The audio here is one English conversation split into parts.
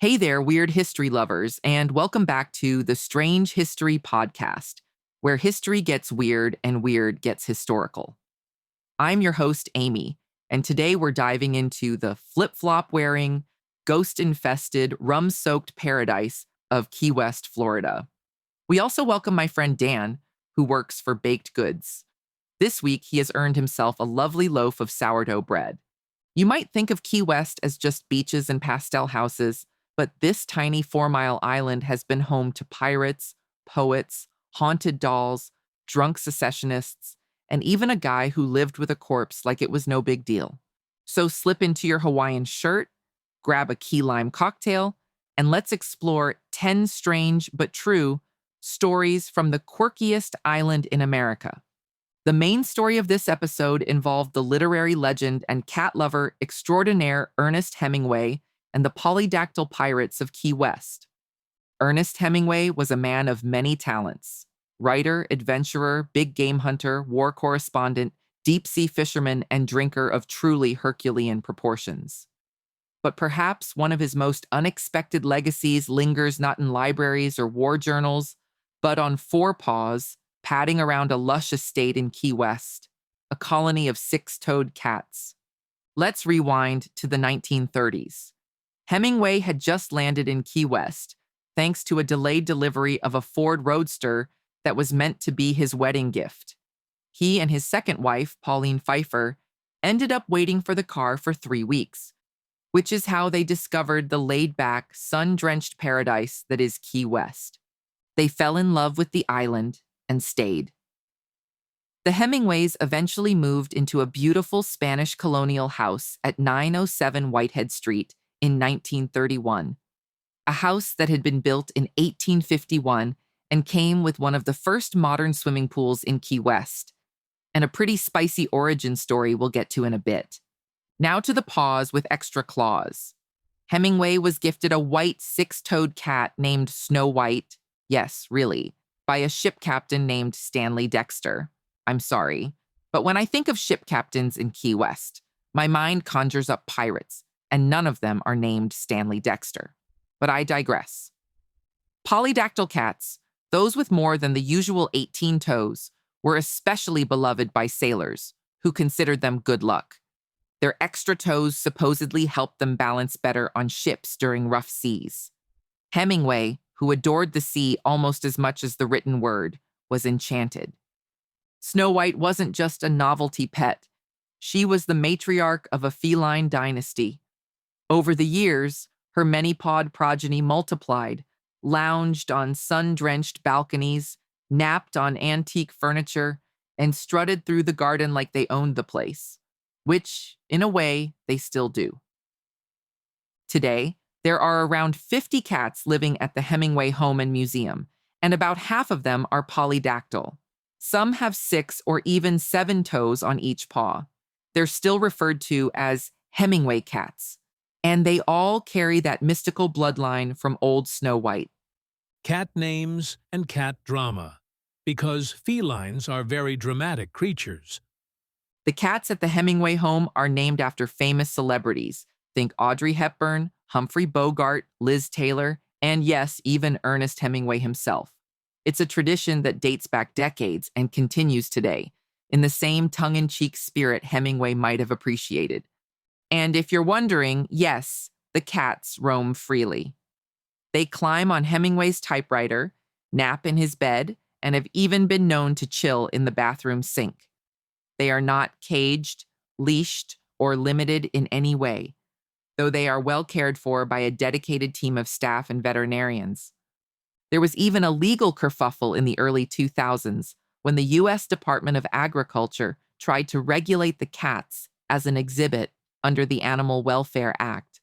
Hey there, weird history lovers, and welcome back to the Strange History Podcast, where history gets weird and weird gets historical. I'm your host, Amy, and today we're diving into the flip-flop wearing, ghost-infested, rum-soaked paradise of Key West, Florida. We also welcome my friend Dan, who works for baked goods. This week, he has earned himself a lovely loaf of sourdough bread. You might think of Key West as just beaches and pastel houses, but this tiny 4-mile island has been home to pirates, poets, haunted dolls, drunk secessionists, and even a guy who lived with a corpse like it was no big deal. So slip into your Hawaiian shirt, grab a key lime cocktail, and let's explore 10 strange but true stories from the quirkiest island in America. The main story of this episode involved the literary legend and cat lover extraordinaire Ernest Hemingway and the polydactyl pirates of Key West. Ernest Hemingway was a man of many talents: writer, adventurer, big game hunter, war correspondent, deep-sea fisherman, and drinker of truly Herculean proportions. But perhaps one of his most unexpected legacies lingers not in libraries or war journals, but on four paws, padding around a lush estate in Key West, a colony of six-toed cats. Let's rewind to the 1930s. Hemingway had just landed in Key West, thanks to a delayed delivery of a Ford Roadster that was meant to be his wedding gift. He and his second wife, Pauline Pfeiffer, ended up waiting for the car for 3 weeks, which is how they discovered the laid-back, sun-drenched paradise that is Key West. They fell in love with the island and stayed. The Hemingways eventually moved into a beautiful Spanish colonial house at 907 Whitehead Street in 1931, a house that had been built in 1851 and came with one of the first modern swimming pools in Key West, and a pretty spicy origin story we'll get to in a bit. Now to the paws with extra claws. Hemingway was gifted a white six-toed cat named Snow White, yes, really, by a ship captain named Stanley Dexter. I'm sorry, but when I think of ship captains in Key West, my mind conjures up pirates, and none of them are named Stanley Dexter. But I digress. Polydactyl cats, those with more than the usual 18 toes, were especially beloved by sailors, who considered them good luck. Their extra toes supposedly helped them balance better on ships during rough seas. Hemingway, who adored the sea almost as much as the written word, was enchanted. Snow White wasn't just a novelty pet. She was the matriarch of a feline dynasty. Over the years, her many-pawed progeny multiplied, lounged on sun-drenched balconies, napped on antique furniture, and strutted through the garden like they owned the place, which, in a way, they still do. Today, there are around 50 cats living at the Hemingway Home and Museum, and about half of them are polydactyl. Some have 6 or even 7 toes on each paw. They're still referred to as Hemingway cats, and they all carry that mystical bloodline from old Snow White. Cat names and cat drama, because felines are very dramatic creatures. The cats at the Hemingway home are named after famous celebrities. Think Audrey Hepburn, Humphrey Bogart, Liz Taylor, and yes, even Ernest Hemingway himself. It's a tradition that dates back decades and continues today, in the same tongue-in-cheek spirit Hemingway might have appreciated. And if you're wondering, yes, the cats roam freely. They climb on Hemingway's typewriter, nap in his bed, and have even been known to chill in the bathroom sink. They are not caged, leashed, or limited in any way, though they are well cared for by a dedicated team of staff and veterinarians. There was even a legal kerfuffle in the early 2000s when the U.S. Department of Agriculture tried to regulate the cats as an exhibit under the Animal Welfare Act.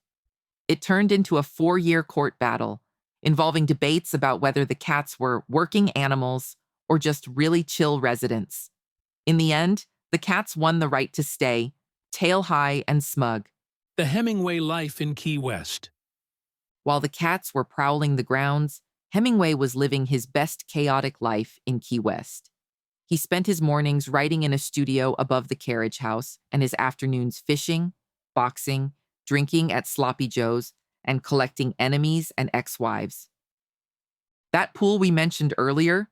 It turned into a 4-year court battle, involving debates about whether the cats were working animals or just really chill residents. In the end, the cats won the right to stay, tail high and smug. The Hemingway life in Key West. While the cats were prowling the grounds, Hemingway was living his best chaotic life in Key West. He spent his mornings writing in a studio above the carriage house and his afternoons fishing, boxing, drinking at Sloppy Joe's, and collecting enemies and ex-wives. That pool we mentioned earlier,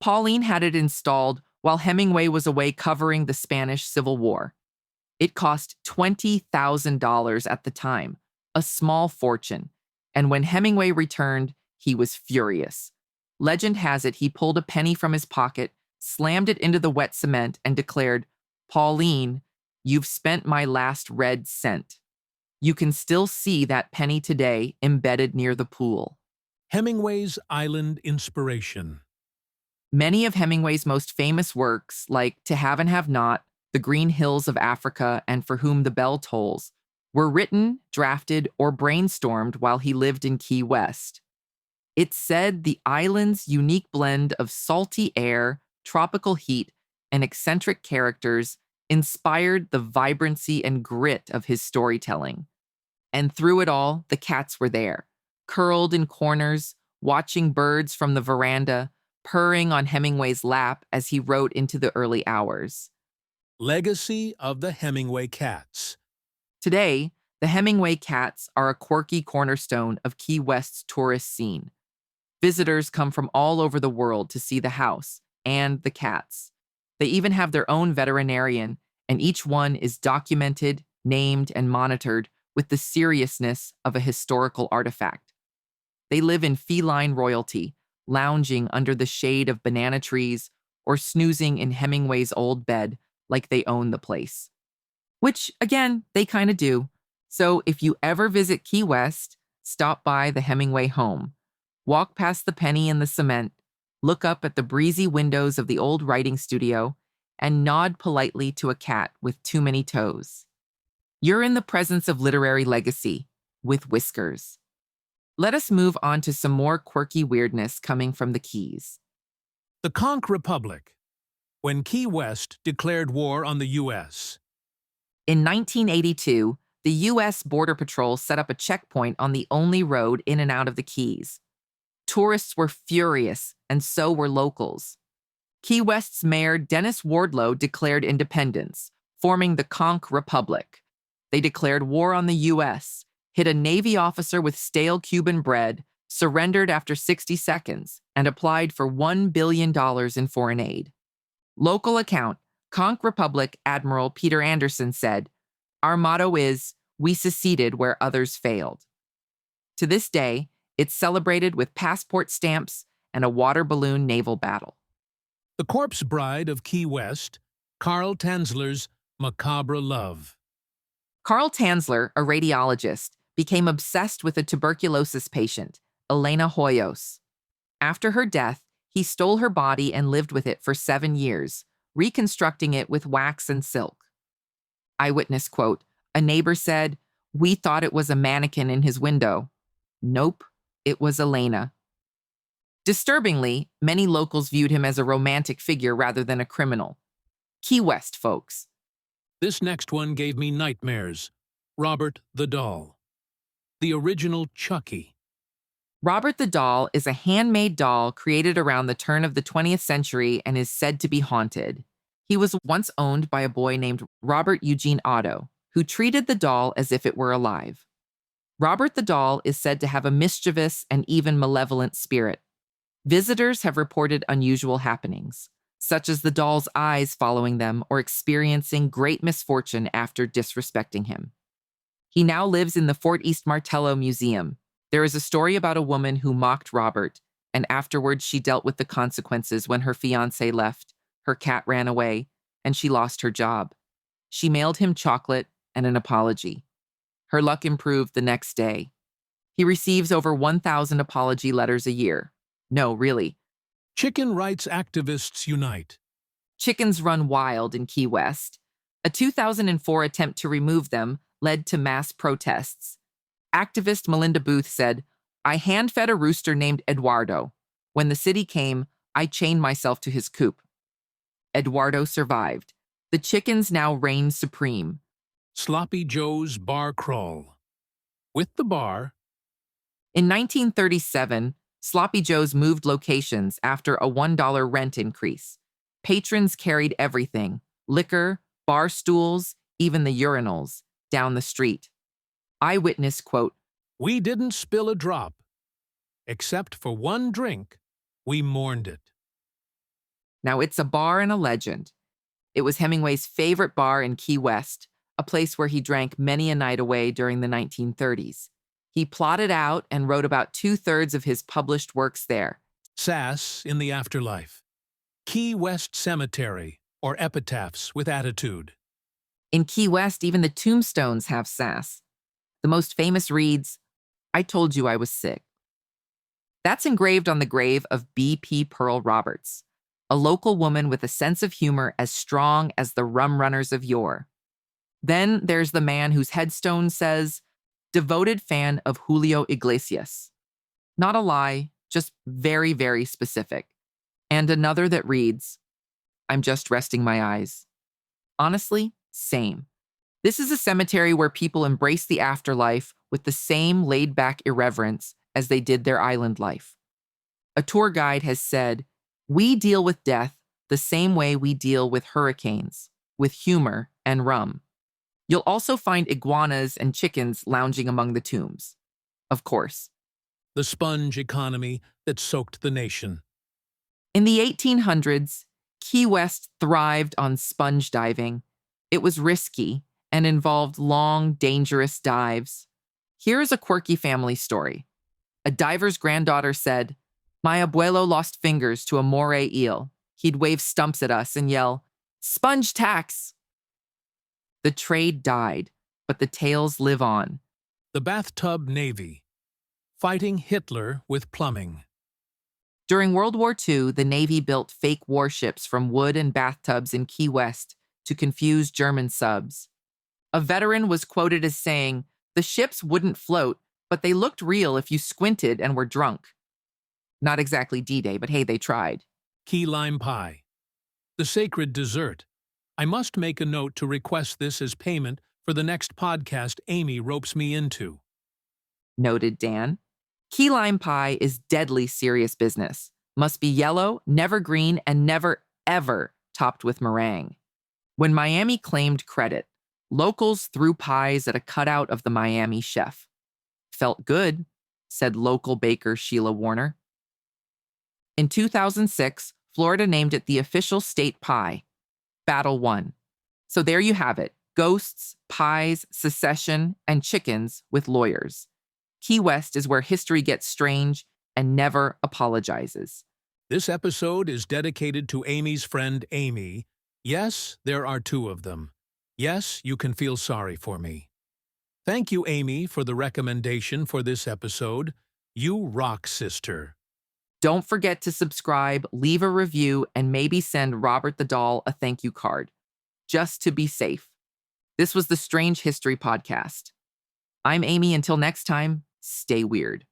Pauline had it installed while Hemingway was away covering the Spanish Civil War. It cost $20,000 at the time, a small fortune, and when Hemingway returned, he was furious. Legend has it he pulled a penny from his pocket, slammed it into the wet cement, and declared, "Pauline, you've spent my last red cent." You can still see that penny today embedded near the pool. Hemingway's island inspiration. Many of Hemingway's most famous works, like To Have and Have Not, The Green Hills of Africa, and For Whom the Bell Tolls, were written, drafted, or brainstormed while he lived in Key West. It's said the island's unique blend of salty air, tropical heat, and eccentric characters inspired the vibrancy and grit of his storytelling. And through it all, the cats were there, curled in corners, watching birds from the veranda, purring on Hemingway's lap as he wrote into the early hours. Legacy of the Hemingway cats. Today, the Hemingway cats are a quirky cornerstone of Key West's tourist scene. Visitors come from all over the world to see the house and the cats. They even have their own veterinarian, and each one is documented, named, and monitored with the seriousness of a historical artifact. They live in feline royalty, lounging under the shade of banana trees or snoozing in Hemingway's old bed like they own the place. Which, again, they kind of do. So if you ever visit Key West, stop by the Hemingway home. Walk past the penny in the cement, look up at the breezy windows of the old writing studio, and nod politely to a cat with too many toes. You're in the presence of literary legacy, with whiskers. Let us move on to some more quirky weirdness coming from the Keys. The Conch Republic. When Key West declared war on the U.S. In 1982, the U.S. Border Patrol set up a checkpoint on the only road in and out of the Keys. Tourists were furious, and so were locals. Key West's mayor, Dennis Wardlow, declared independence, forming the Conch Republic. They declared war on the U.S., hit a Navy officer with stale Cuban bread, surrendered after 60 seconds, and applied for $1 billion in foreign aid. Local account, Conch Republic Admiral Peter Anderson said, "Our motto is, we seceded where others failed." To this day, it's celebrated with passport stamps and a water balloon naval battle. The corpse bride of Key West, Carl Tanzler's macabre love. Carl Tanzler, a radiologist, became obsessed with a tuberculosis patient, Elena Hoyos. After her death, he stole her body and lived with it for 7 years, reconstructing it with wax and silk. Eyewitness quote, a neighbor said, "We thought it was a mannequin in his window. Nope, it was Elena." Disturbingly, many locals viewed him as a romantic figure rather than a criminal. Key West, folks. This next one gave me nightmares. Robert the Doll. The original Chucky. Robert the Doll is a handmade doll created around the turn of the 20th century and is said to be haunted. He was once owned by a boy named Robert Eugene Otto, who treated the doll as if it were alive. Robert the Doll is said to have a mischievous and even malevolent spirit. Visitors have reported unusual happenings, such as the doll's eyes following them or experiencing great misfortune after disrespecting him. He now lives in the Fort East Martello Museum. There is a story about a woman who mocked Robert, and afterwards she dealt with the consequences when her fiancé left, her cat ran away, and she lost her job. She mailed him chocolate and an apology. Her luck improved the next day. He receives over 1,000 apology letters a year. No, really. Chicken rights activists unite. Chickens run wild in Key West. A 2004 attempt to remove them led to mass protests. Activist Melinda Booth said, "I hand-fed a rooster named Eduardo. When the city came, I chained myself to his coop." Eduardo survived. The chickens now reign supreme. Sloppy Joe's bar crawl. With the bar. In 1937, Sloppy Joe's moved locations after a $1 rent increase. Patrons carried everything, liquor, bar stools, even the urinals, down the street. Eyewitness quote, We didn't spill a drop. Except for one drink, we mourned it. Now, it's a bar and a legend. It was Hemingway's favorite bar in Key West, a place where he drank many a night away during the 1930s. He plotted out and wrote about 2/3 of his published works there. Sass in the afterlife. Key West Cemetery, or epitaphs with attitude. In Key West, even the tombstones have sass. The most famous reads, "I told you I was sick." That's engraved on the grave of B.P. Pearl Roberts, a local woman with a sense of humor as strong as the rum runners of yore. Then there's the man whose headstone says, "Devoted fan of Julio Iglesias." Not a lie, just very, very specific. And another that reads, "I'm just resting my eyes." Honestly, same. This is a cemetery where people embrace the afterlife with the same laid-back irreverence as they did their island life. A tour guide has said, "We deal with death the same way we deal with hurricanes, with humor and rum." You'll also find iguanas and chickens lounging among the tombs. Of course. The sponge economy that soaked the nation. In the 1800s, Key West thrived on sponge diving. It was risky and involved long, dangerous dives. Here is a quirky family story. A diver's granddaughter said, "My abuelo lost fingers to a moray eel. He'd wave stumps at us and yell, 'Sponge tax!' The trade died, but the tales live on. The bathtub navy. Fighting Hitler with plumbing. During World War II, the Navy built fake warships from wood and bathtubs in Key West to confuse German subs. A veteran was quoted as saying, "The ships wouldn't float, but they looked real if you squinted and were drunk." Not exactly D-Day, but hey, they tried. Key lime pie. The sacred dessert. I must make a note to request this as payment for the next podcast Amy ropes me into. Noted, Dan. Key lime pie is deadly serious business. Must be yellow, never green, and never, ever topped with meringue. When Miami claimed credit, locals threw pies at a cutout of the Miami chef. "Felt good," said local baker Sheila Warner. In 2006, Florida named it the official state pie. Battle won. So there you have it. Ghosts, pies, secession, and chickens with lawyers. Key West is where history gets strange and never apologizes. This episode is dedicated to Amy's friend Amy. Yes, there are two of them. Yes, you can feel sorry for me. Thank you, Amy, for the recommendation for this episode. You rock, sister. Don't forget to subscribe, leave a review, and maybe send Robert the Doll a thank you card, just to be safe. This was the Strange History Podcast. I'm Amy. Until next time, stay weird.